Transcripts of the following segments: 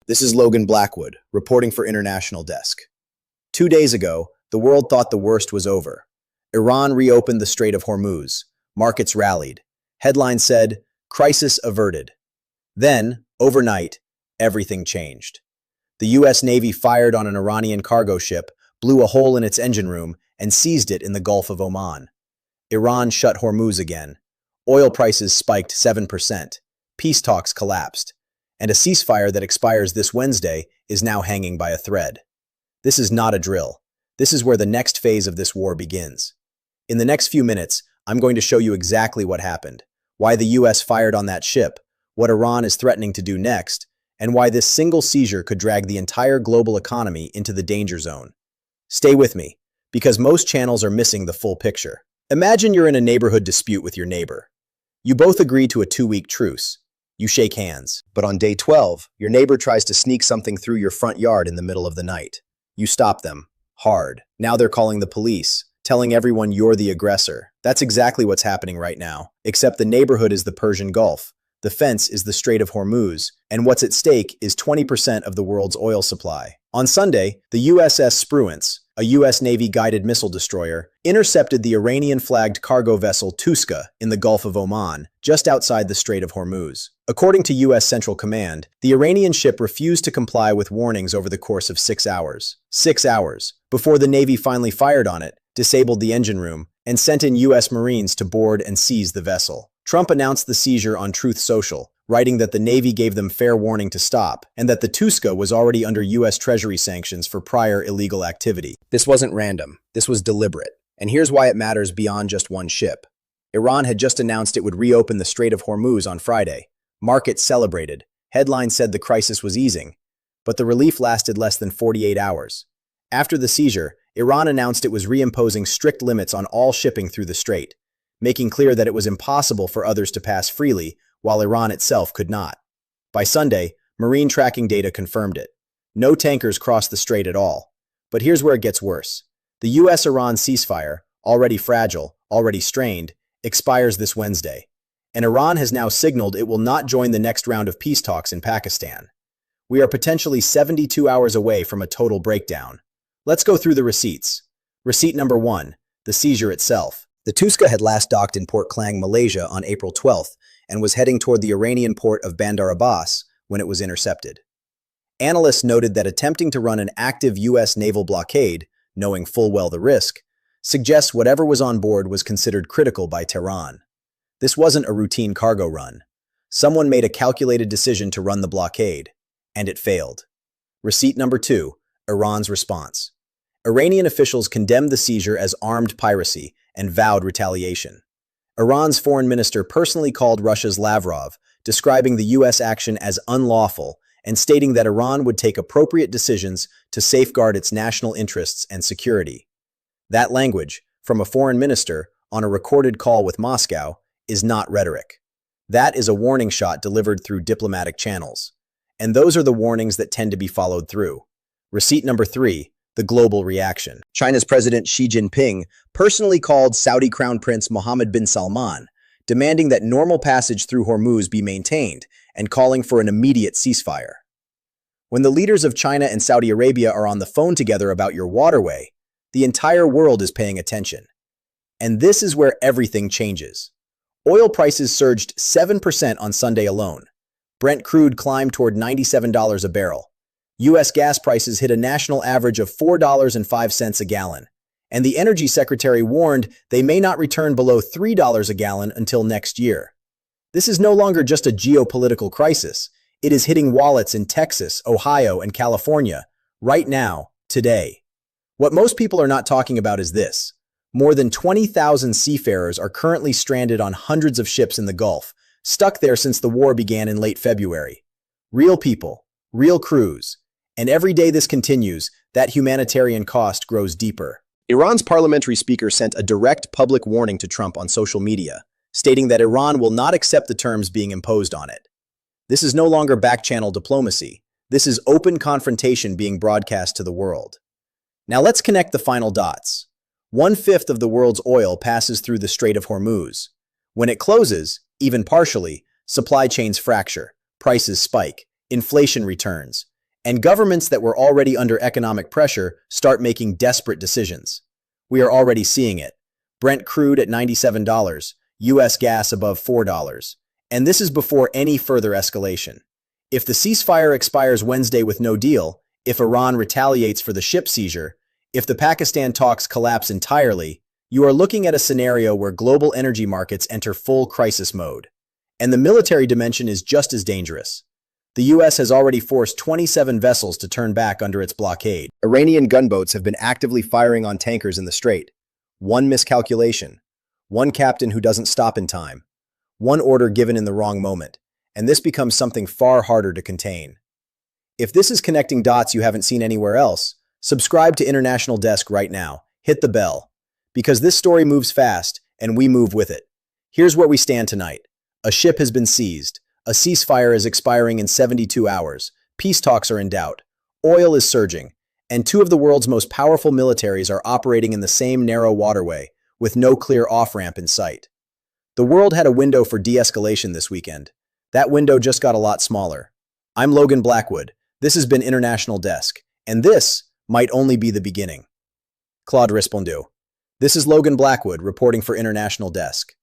This is Logan Blackwood, reporting for International Desk. 2 days ago, the world thought the worst was over. Iran reopened the Strait of Hormuz. Markets rallied. Headlines said, "Crisis averted." Then, overnight, everything changed. The U.S. Navy fired on an Iranian cargo ship, blew a hole in its engine room, and seized it in the Gulf of Oman. Iran shut Hormuz again. Oil prices spiked 7%. Peace talks collapsed. And a ceasefire that expires this Wednesday is now hanging by a thread. This is not a drill. This is where the next phase of this war begins. In the next few minutes, I'm going to show you exactly what happened, why the US fired on that ship, what Iran is threatening to do next, and why this single seizure could drag the entire global economy into the danger zone. Stay with me, because most channels are missing the full picture. Imagine you're in a neighborhood dispute with your neighbor. You both agree to a 2-week truce. You shake hands. But on day 12, your neighbor tries to sneak something through your front yard in the middle of the night. You stop them. Hard. Now they're calling the police, telling everyone you're the aggressor. That's exactly what's happening right now. Except the neighborhood is the Persian Gulf. The fence is the Strait of Hormuz, and what's at stake is 20% of the world's oil supply. On Sunday, the USS Spruance, a U.S. Navy-guided missile destroyer, intercepted the Iranian-flagged cargo vessel Touska in the Gulf of Oman, just outside the Strait of Hormuz. According to U.S. Central Command, the Iranian ship refused to comply with warnings over the course of 6 hours. 6 hours, before the Navy finally fired on it, disabled the engine room, and sent in U.S. Marines to board and seize the vessel. Trump announced the seizure on Truth Social, writing that the Navy gave them fair warning to stop, and that the Touska was already under U.S. Treasury sanctions for prior illegal activity. This wasn't random. This was deliberate. And here's why it matters beyond just one ship. Iran had just announced it would reopen the Strait of Hormuz on Friday. Markets celebrated. Headlines said the crisis was easing. But the relief lasted less than 48 hours. After the seizure, Iran announced it was reimposing strict limits on all shipping through the strait, making clear that it was impossible for others to pass freely, while Iran itself could not. By Sunday, marine tracking data confirmed it. No tankers crossed the strait at all. But here's where it gets worse. The US-Iran ceasefire, already fragile, already strained, expires this Wednesday. And Iran has now signaled it will not join the next round of peace talks in Pakistan. We are potentially 72 hours away from a total breakdown. Let's go through the receipts. Receipt number 1, the seizure itself. The Touska had last docked in Port Klang, Malaysia on April 12th and was heading toward the Iranian port of Bandar Abbas when it was intercepted. Analysts noted that attempting to run an active U.S. naval blockade, knowing full well the risk, suggests whatever was on board was considered critical by Tehran. This wasn't a routine cargo run. Someone made a calculated decision to run the blockade, and it failed. Receipt number 2, Iran's response. Iranian officials condemned the seizure as armed piracy and vowed retaliation. Iran's foreign minister personally called Russia's Lavrov, describing the U.S. action as unlawful and stating that Iran would take appropriate decisions to safeguard its national interests and security. That language, from a foreign minister on a recorded call with Moscow, is not rhetoric. That is a warning shot delivered through diplomatic channels. And those are the warnings that tend to be followed through. Receipt number 3, the global reaction. China's President Xi Jinping personally called Saudi Crown Prince Mohammed bin Salman, demanding that normal passage through Hormuz be maintained and calling for an immediate ceasefire. When the leaders of China and Saudi Arabia are on the phone together about your waterway, the entire world is paying attention. And this is where everything changes. Oil prices surged 7% on Sunday alone. Brent crude climbed toward $97 a barrel. U.S. gas prices hit a national average of $4.05 a gallon, and the Energy Secretary warned they may not return below $3 a gallon until next year. This is no longer just a geopolitical crisis. It is hitting wallets in Texas, Ohio, and California, right now, today. What most people are not talking about is this. More than 20,000 seafarers are currently stranded on hundreds of ships in the Gulf, stuck there since the war began in late February. Real people, real crews. And every day this continues, that humanitarian cost grows deeper. Iran's parliamentary speaker sent a direct public warning to Trump on social media, stating that Iran will not accept the terms being imposed on it. This is no longer back-channel diplomacy. This is open confrontation being broadcast to the world. Now let's connect the final dots. 1/5 of the world's oil passes through the Strait of Hormuz. When it closes, even partially, supply chains fracture, prices spike, inflation returns, And governments that were already under economic pressure start making desperate decisions. We are already seeing it. Brent crude at $97, US gas above $4. And this is before any further escalation. If the ceasefire expires Wednesday with no deal, if Iran retaliates for the ship seizure, if the Pakistan talks collapse entirely, you are looking at a scenario where global energy markets enter full crisis mode. And the military dimension is just as dangerous. The US has already forced 27 vessels to turn back under its blockade. Iranian gunboats have been actively firing on tankers in the strait. One miscalculation, one captain who doesn't stop in time, one order given in the wrong moment, and this becomes something far harder to contain. If this is connecting dots you haven't seen anywhere else, subscribe to International Desk right now. Hit the bell. Because this story moves fast, and we move with it. Here's where we stand tonight. A ship has been seized. A ceasefire is expiring in 72 hours. Peace talks are in doubt. Oil is surging. And two of the world's most powerful militaries are operating in the same narrow waterway, with no clear off-ramp in sight. The world had a window for de-escalation this weekend. That window just got a lot smaller. I'm Logan Blackwood. This has been International Desk. And this might only be the beginning. Claude Respondu. This is Logan Blackwood reporting for International Desk.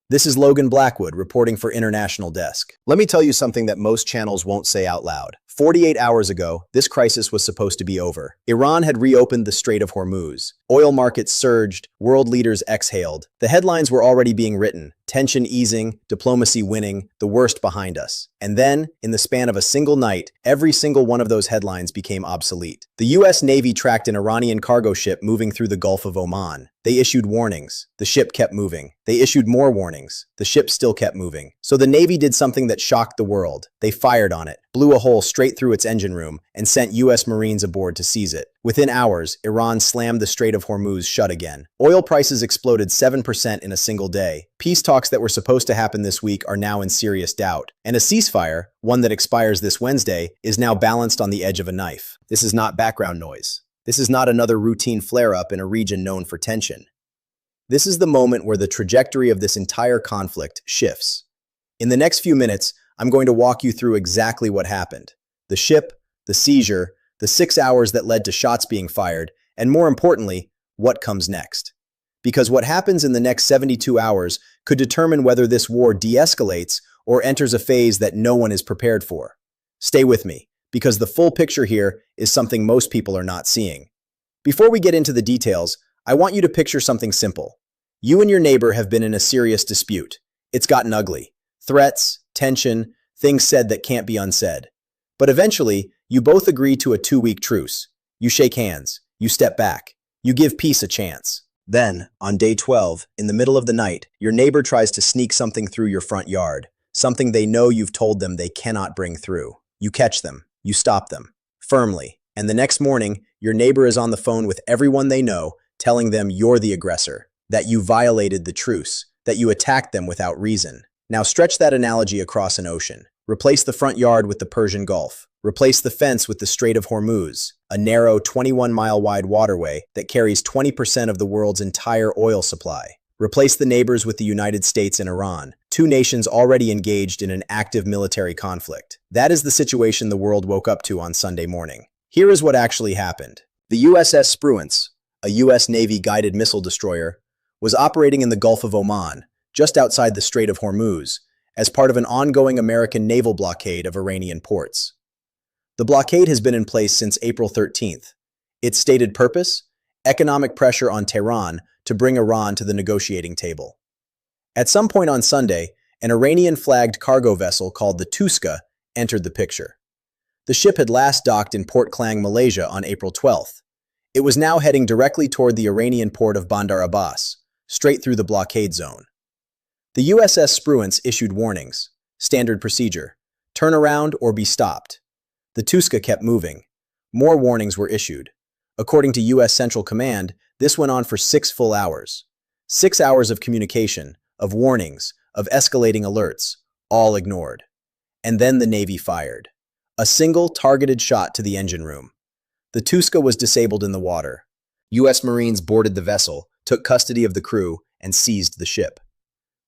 This is Logan Blackwood reporting for International Desk. Let me tell you something that most channels won't say out loud. 48 hours ago, this crisis was supposed to be over. Iran had reopened the Strait of Hormuz. Oil markets surged, world leaders exhaled. The headlines were already being written. Tension easing, diplomacy winning, the worst behind us. And then, in the span of a single night, every single one of those headlines became obsolete. The US Navy tracked an Iranian cargo ship moving through the Gulf of Oman. They issued warnings. The ship kept moving. They issued more warnings. The ship still kept moving. So the Navy did something that shocked the world. They fired on it, blew a hole straight through its engine room, and sent US Marines aboard to seize it. Within hours, Iran slammed the Strait of Hormuz shut again. Oil prices exploded 7% in a single day. Peace talks that were supposed to happen this week are now in serious doubt. And a ceasefire, one that expires this Wednesday, is now balanced on the edge of a knife. This is not background noise. This is not another routine flare-up in a region known for tension. This is the moment where the trajectory of this entire conflict shifts. In the next few minutes, I'm going to walk you through exactly what happened. The ship, the seizure, the 6 hours that led to shots being fired, and more importantly, what comes next. Because what happens in the next 72 hours could determine whether this war de-escalates or enters a phase that no one is prepared for. Stay with me, because the full picture here is something most people are not seeing. Before we get into the details, I want you to picture something simple. You and your neighbor have been in a serious dispute. It's gotten ugly. Threats, tension, things said that can't be unsaid. But eventually, you both agree to a 2-week truce. You shake hands. You step back. You give peace a chance. Then, on day 12, in the middle of the night, your neighbor tries to sneak something through your front yard, something they know you've told them they cannot bring through. You catch them. You stop them. Firmly. And the next morning, your neighbor is on the phone with everyone they know, telling them you're the aggressor, that you violated the truce, that you attacked them without reason. Now stretch that analogy across an ocean. Replace the front yard with the Persian Gulf. Replace the fence with the Strait of Hormuz, a narrow 21-mile-wide waterway that carries 20% of the world's entire oil supply. Replace the neighbors with the United States and Iran, two nations already engaged in an active military conflict. That is the situation the world woke up to on Sunday morning. Here is what actually happened. The USS Spruance, a US Navy guided missile destroyer, was operating in the Gulf of Oman, just outside the Strait of Hormuz, as part of an ongoing American naval blockade of Iranian ports. The blockade has been in place since April 13th. Its stated purpose? Economic pressure on Tehran to bring Iran to the negotiating table. At some point on Sunday, an Iranian-flagged cargo vessel called the Touska entered the picture. The ship had last docked in Port Klang, Malaysia on April 12th. It was now heading directly toward the Iranian port of Bandar Abbas, straight through the blockade zone. The USS Spruance issued warnings. Standard procedure: turn around or be stopped. The Touska kept moving. More warnings were issued. According to U.S. Central Command, this went on for 6 full hours. 6 hours of communication, of warnings, of escalating alerts, all ignored. And then the Navy fired. A single targeted shot to the engine room. The Touska was disabled in the water. U.S. Marines boarded the vessel, took custody of the crew, and seized the ship.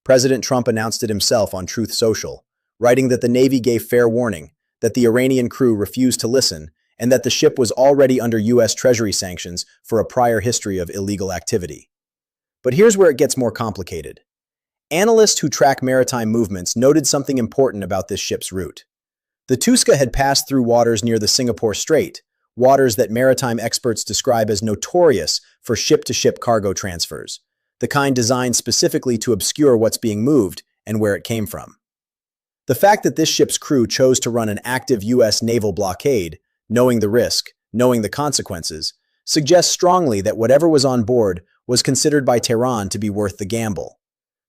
President Trump announced it himself on Truth Social, writing that the Navy gave fair warning, that the Iranian crew refused to listen, and that the ship was already under U.S. Treasury sanctions for a prior history of illegal activity. But here's where it gets more complicated. Analysts who track maritime movements noted something important about this ship's route. The Touska had passed through waters near the Singapore Strait, waters that maritime experts describe as notorious for ship-to-ship cargo transfers, the kind designed specifically to obscure what's being moved and where it came from. The fact that this ship's crew chose to run an active U.S. naval blockade, knowing the risk, knowing the consequences, suggests strongly that whatever was on board was considered by Tehran to be worth the gamble.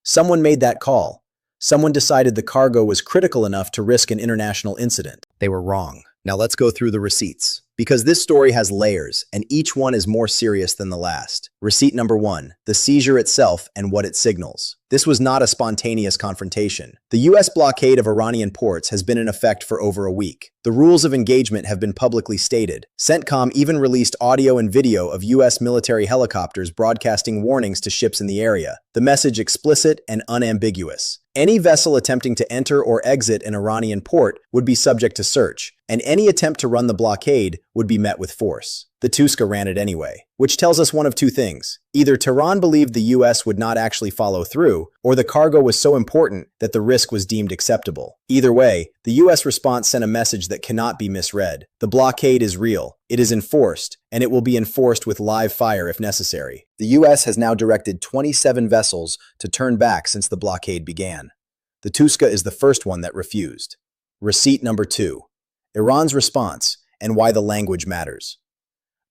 Someone made that call. Someone decided the cargo was critical enough to risk an international incident. They were wrong. Now let's go through the receipts, because this story has layers, and each one is more serious than the last. Receipt number 1, the seizure itself and what it signals. This was not a spontaneous confrontation. The U.S. blockade of Iranian ports has been in effect for over a week. The rules of engagement have been publicly stated. CENTCOM even released audio and video of U.S. military helicopters broadcasting warnings to ships in the area. The message explicit and unambiguous. Any vessel attempting to enter or exit an Iranian port would be subject to search, and any attempt to run the blockade would be met with force. The Touska ran it anyway, which tells us one of two things. Either Tehran believed the U.S. would not actually follow through, or the cargo was so important that the risk was deemed acceptable. Either way, the U.S. response sent a message that cannot be misread. The blockade is real, it is enforced, and it will be enforced with live fire if necessary. The U.S. has now directed 27 vessels to turn back since the blockade began. The Touska is the first one that refused. Receipt number 2. Iran's response and why the language matters.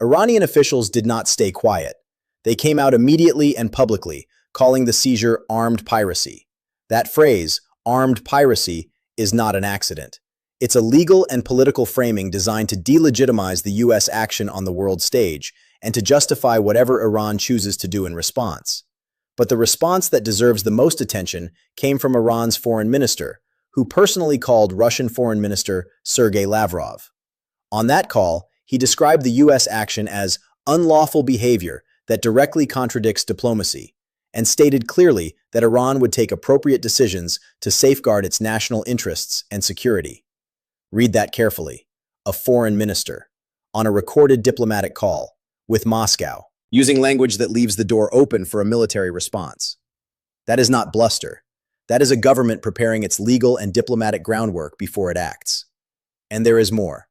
Iranian officials did not stay quiet. They came out immediately and publicly, calling the seizure armed piracy. That phrase, armed piracy, is not an accident. It's a legal and political framing designed to delegitimize the U.S. action on the world stage and to justify whatever Iran chooses to do in response. But the response that deserves the most attention came from Iran's foreign minister, who personally called Russian Foreign Minister Sergei Lavrov. On that call, he described the U.S. action as unlawful behavior that directly contradicts diplomacy, and stated clearly that Iran would take appropriate decisions to safeguard its national interests and security. Read that carefully. A foreign minister, on a recorded diplomatic call, with Moscow, using language that leaves the door open for a military response. That is not bluster. That is a government preparing its legal and diplomatic groundwork before it acts. And there is more.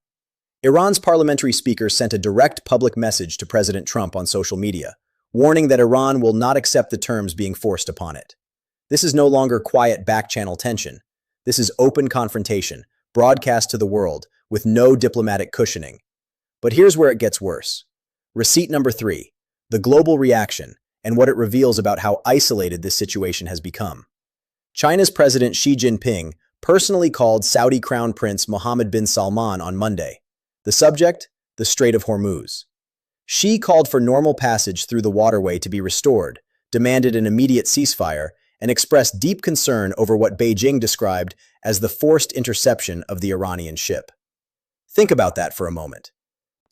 Iran's parliamentary speaker sent a direct public message to President Trump on social media, warning that Iran will not accept the terms being forced upon it. This is no longer quiet back-channel tension. This is open confrontation, broadcast to the world, with no diplomatic cushioning. But here's where it gets worse. Receipt number 3, the global reaction, and what it reveals about how isolated this situation has become. China's President Xi Jinping personally called Saudi Crown Prince Mohammed bin Salman on Monday. The subject? The Strait of Hormuz. Xi called for normal passage through the waterway to be restored, demanded an immediate ceasefire, and expressed deep concern over what Beijing described as the forced interception of the Iranian ship. Think about that for a moment.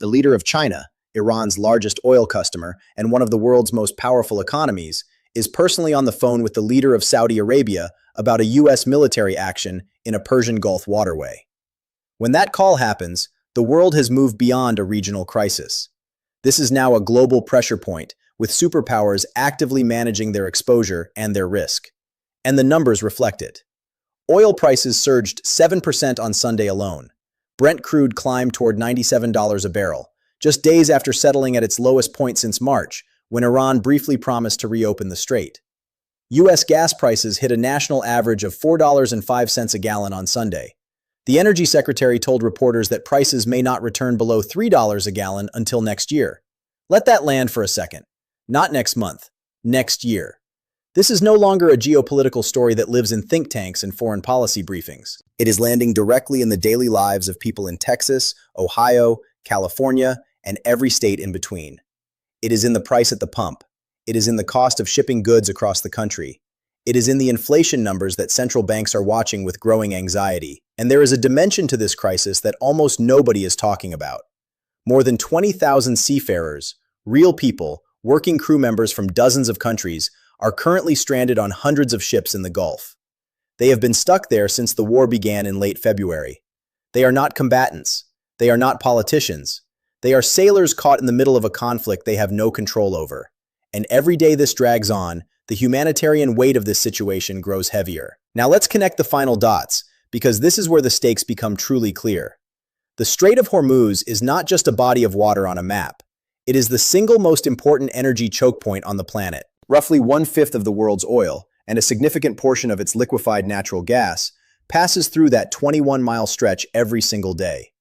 The leader of China, Iran's largest oil customer and one of the world's most powerful economies, is personally on the phone with the leader of Saudi Arabia about a U.S. military action in a Persian Gulf waterway. When that call happens, the world has moved beyond a regional crisis. This is now a global pressure point, with superpowers actively managing their exposure and their risk. And the numbers reflect it. Oil prices surged 7% on Sunday alone. Brent crude climbed toward $97 a barrel, just days after settling at its lowest point since March, when Iran briefly promised to reopen the strait. U.S. gas prices hit a national average of $4.05 a gallon on Sunday. The Energy Secretary told reporters that prices may not return below $3 a gallon until next year. Let that land for a second. Not next month, next year. This is no longer a geopolitical story that lives in think tanks and foreign policy briefings. It is landing directly in the daily lives of people in Texas, Ohio, California, and every state in between. It is in the price at the pump. It is in the cost of shipping goods across the country. It is in the inflation numbers that central banks are watching with growing anxiety. And there is a dimension to this crisis that almost nobody is talking about. More than 20,000 seafarers, real people, working crew members from dozens of countries, are currently stranded on hundreds of ships in the Gulf. They have been stuck there since the war began in late February. They are not combatants. They are not politicians. They are sailors caught in the middle of a conflict they have no control over. And every day this drags on, the humanitarian weight of this situation grows heavier. Now let's connect the final dots, because this is where the stakes become truly clear. The Strait of Hormuz is not just a body of water on a map. It is the single most important energy choke point on the planet. Roughly 1/5 of the world's oil, and a significant portion of its liquefied natural gas, passes through that 21-mile stretch every single day.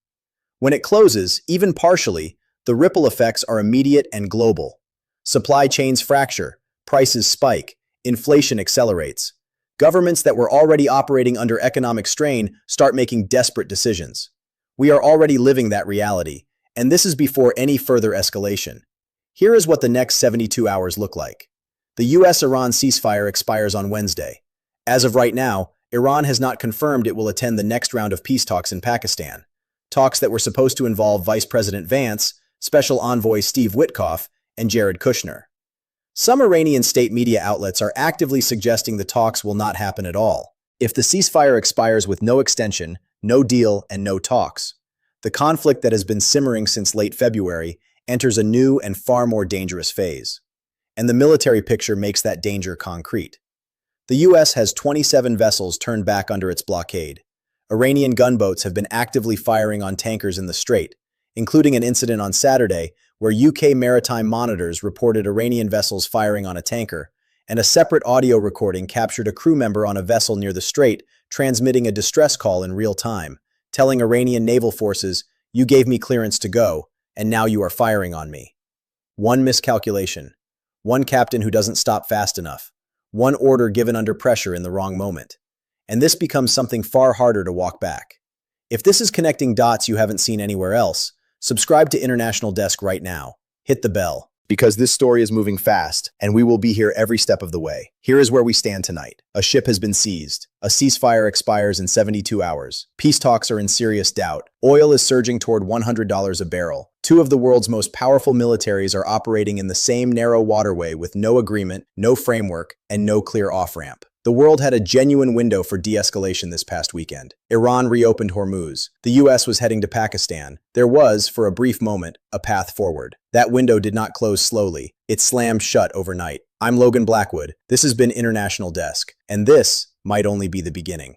When it closes, even partially, the ripple effects are immediate and global. Supply chains fracture, prices spike, inflation accelerates. Governments that were already operating under economic strain start making desperate decisions. We are already living that reality, and this is before any further escalation. Here is what the next 72 hours look like. The US-Iran ceasefire expires on Wednesday. As of right now, Iran has not confirmed it will attend the next round of peace talks in Pakistan, talks that were supposed to involve Vice President Vance, Special Envoy Steve Witkoff, and Jared Kushner. Some Iranian state media outlets are actively suggesting the talks will not happen at all. If the ceasefire expires with no extension, no deal, and no talks, the conflict that has been simmering since late February enters a new and far more dangerous phase. And the military picture makes that danger concrete. The US has 27 vessels turned back under its blockade. Iranian gunboats have been actively firing on tankers in the strait, including an incident on Saturday where UK maritime monitors reported Iranian vessels firing on a tanker, and a separate audio recording captured a crew member on a vessel near the strait transmitting a distress call in real time, telling Iranian naval forces, "You gave me clearance to go, and now you are firing on me." One miscalculation. One captain who doesn't stop fast enough. One order given under pressure in the wrong moment. And this becomes something far harder to walk back. If this is connecting dots you haven't seen anywhere else, subscribe to International Desk right now. Hit the bell. Because this story is moving fast, and we will be here every step of the way. Here is where we stand tonight. A ship has been seized. A ceasefire expires in 72 hours. Peace talks are in serious doubt. Oil is surging toward $100 a barrel. Two of the world's most powerful militaries are operating in the same narrow waterway with no agreement, no framework, and no clear off-ramp. The world had a genuine window for de-escalation this past weekend. Iran reopened Hormuz. The US was heading to Pakistan. There was, for a brief moment, a path forward. That window did not close slowly. It slammed shut overnight. I'm Logan Blackwood. This has been International Desk, and this might only be the beginning.